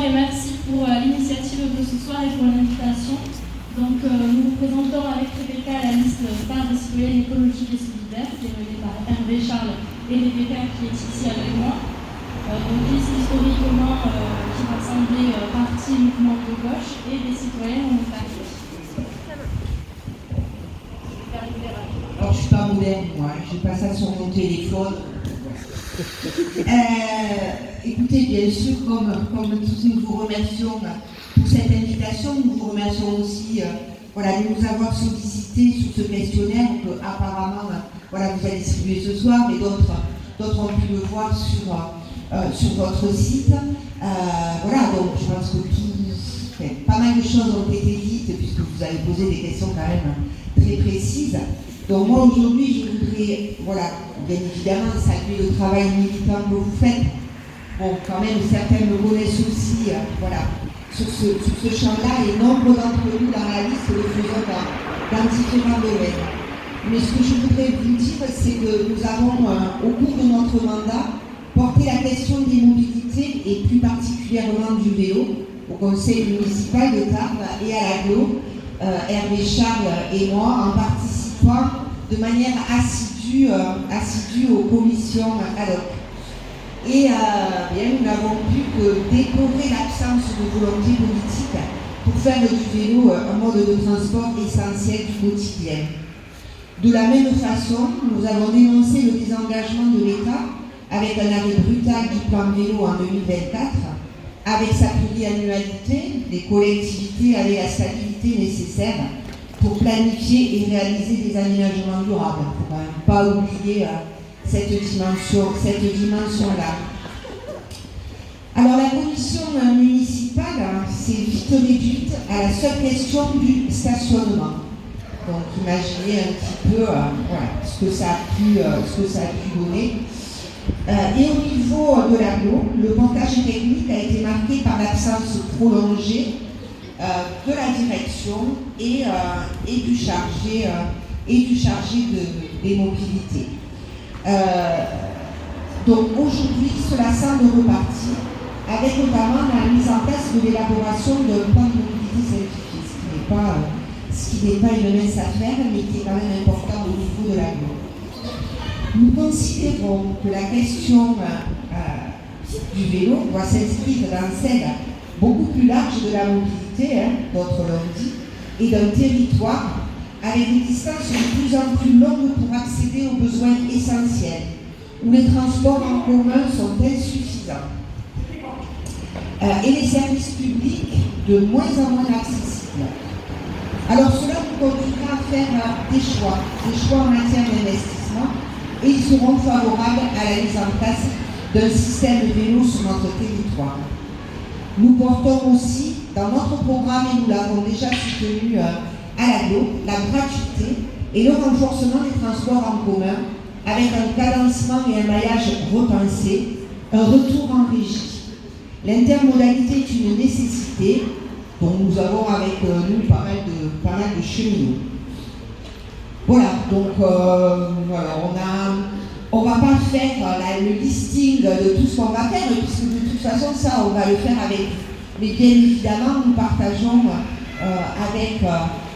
et merci pour l'initiative de ce soir et pour l'invitation. Donc, nous vous présentons avec Rebecca la liste phare des citoyennes écologiques et solidaires, qui est menée par Hervé, Charles et Rebecca qui est ici avec moi. Donc, liste historiquement qui rassemblait partis, mouvements de gauche et des citoyennes en Ontario. Alors, je ne suis pas moderne, moi, j'ai pas ça sur mon téléphone. Écoutez, bien sûr, comme tous nous vous remercions pour cette invitation, nous vous remercions aussi de nous avoir sollicité sur ce questionnaire que apparemment vous allez distribuer ce soir, et d'autres ont pu le voir sur votre site. Donc je pense que pas mal de choses ont été dites puisque vous avez posé des questions quand même très précises. Donc moi aujourd'hui je voudrais, bien évidemment saluer le travail militant que vous faites. Bon, quand même certains me connaissent aussi, sur ce champ-là, et nombre d'entre nous dans la liste le faisons dans différents domaines. Mais ce que je voudrais vous dire, c'est que nous avons, au cours de notre mandat, porté la question des mobilités et plus particulièrement du vélo au conseil municipal de Tarbes et à l'aglo, Hervé, Charles et moi, en participant de manière assidue aux commissions ad hoc. Et nous n'avons pu que déplorer l'absence de volonté politique pour faire du vélo un mode de transport essentiel du quotidien. De la même façon, nous avons dénoncé le désengagement de l'État avec un arrêt brutal du plan vélo en 2024. Avec sa pluriannualité, les collectivités avaient la stabilité nécessaire pour planifier et réaliser des aménagements durables. Il ne faut quand même pas oublier cette dimension-là. Alors la commission municipale s'est vite réduite à la seule question du stationnement. Donc imaginez un petit peu ce que ça a pu donner. Et au niveau de l'aglo, le montage technique a été marqué par l'absence prolongée de la direction et du chargé des mobilités. Donc aujourd'hui, cela semble repartir avec notamment la mise en place de l'élaboration d'un plan de mobilité simplifié, ce qui n'est pas une mince affaire, mais qui est quand même important au niveau de l'aglo. Nous considérons que la question du vélo doit s'inscrire dans celle beaucoup plus large de la mobilité, d'autres l'ont dit, et d'un territoire avec des distances de plus en plus longues pour accéder aux besoins essentiels, où les transports en commun sont insuffisants et les services publics de moins en moins accessibles. Alors cela nous conduira à faire des choix en matière d'investissement, et ils seront favorables à la mise en place d'un système de vélo sur notre territoire. Nous portons aussi dans notre programme, et nous l'avons déjà soutenu à l'aglo, la gratuité et le renforcement des transports en commun avec un cadencement et un maillage repensé, un retour en régie. L'intermodalité est une nécessité dont nous avons avec nous pas mal de cheminots. Voilà, donc on ne va pas faire le listing de tout ce qu'on va faire, puisque de toute façon ça on va le faire avec vous. Mais bien évidemment nous partageons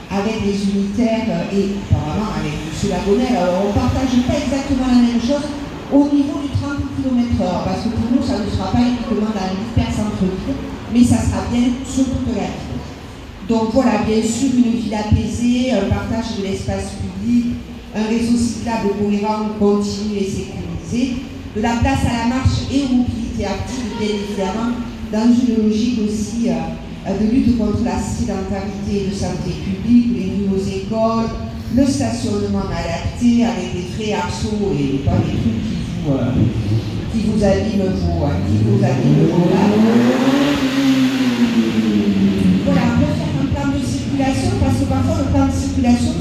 avec les unitaires et apparemment avec M. Lagonel, on ne partage pas exactement la même chose au niveau du 30 km/h, parce que pour nous ça ne sera pas uniquement dans l'hyper-centre-ville, mais ça sera bien sur toute la ville. Donc voilà, bien sûr, une ville apaisée, un partage de l'espace public, un réseau cyclable cohérent, continu et sécurisé, de la place à la marche et aux mobilités actives, bien évidemment, dans une logique aussi de lutte contre la sédentarité et de santé publique, les nouvelles écoles, le stationnement adapté avec des frais arceaux et pas des trucs qui vous abîment vos lames. Voilà, on peut faire un plan de circulation parce que parfois le plan de circulation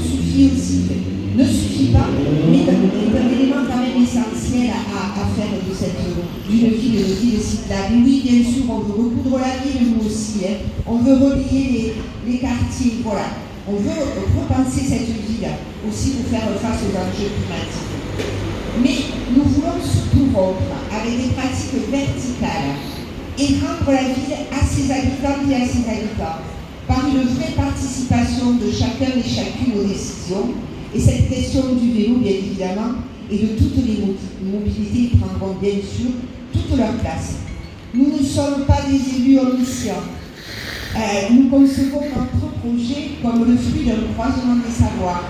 ne suffit pas, mais est un élément quand même essentiel à faire d'une ville cyclable. Oui, bien sûr, on veut recoudre la ville, nous aussi. On veut relier les quartiers. Voilà. On veut repenser cette ville aussi pour faire face aux enjeux climatiques. Mais nous voulons surtout rompre avec des pratiques verticales et rendre la ville ses habitantes et à ses habitants, par une vraie participation de chacun et chacune aux décisions. Et cette question du vélo, bien évidemment, et de toutes les mobilités prendront bien sûr toute leur place. Nous ne sommes pas des élus omniscients. Nous concevons notre projet comme le fruit d'un croisement des savoirs,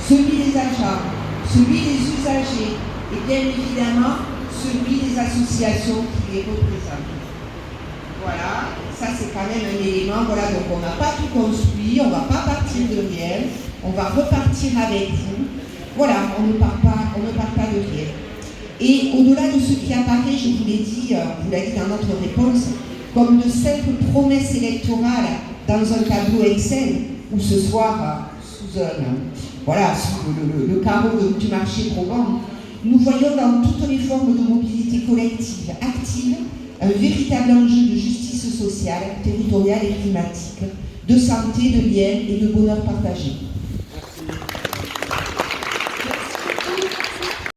celui des agents, celui des usagers et bien évidemment celui des associations qui les représentent. Voilà, ça c'est quand même un élément, voilà, donc on n'a pas tout construit, on ne va pas partir de rien, on va repartir avec vous. Voilà, on ne part pas de rien. Et au-delà de ce qui apparaît, je vous l'ai dit, vous l'avez dit dans notre réponse, comme de simples promesses électorales dans un tableau Excel, ou ce soir, sous le carreau du marché probant, nous voyons dans toutes les formes de mobilité collective active un véritable enjeu de justice sociale, territoriale et climatique, de santé, de lien et de bonheur partagé.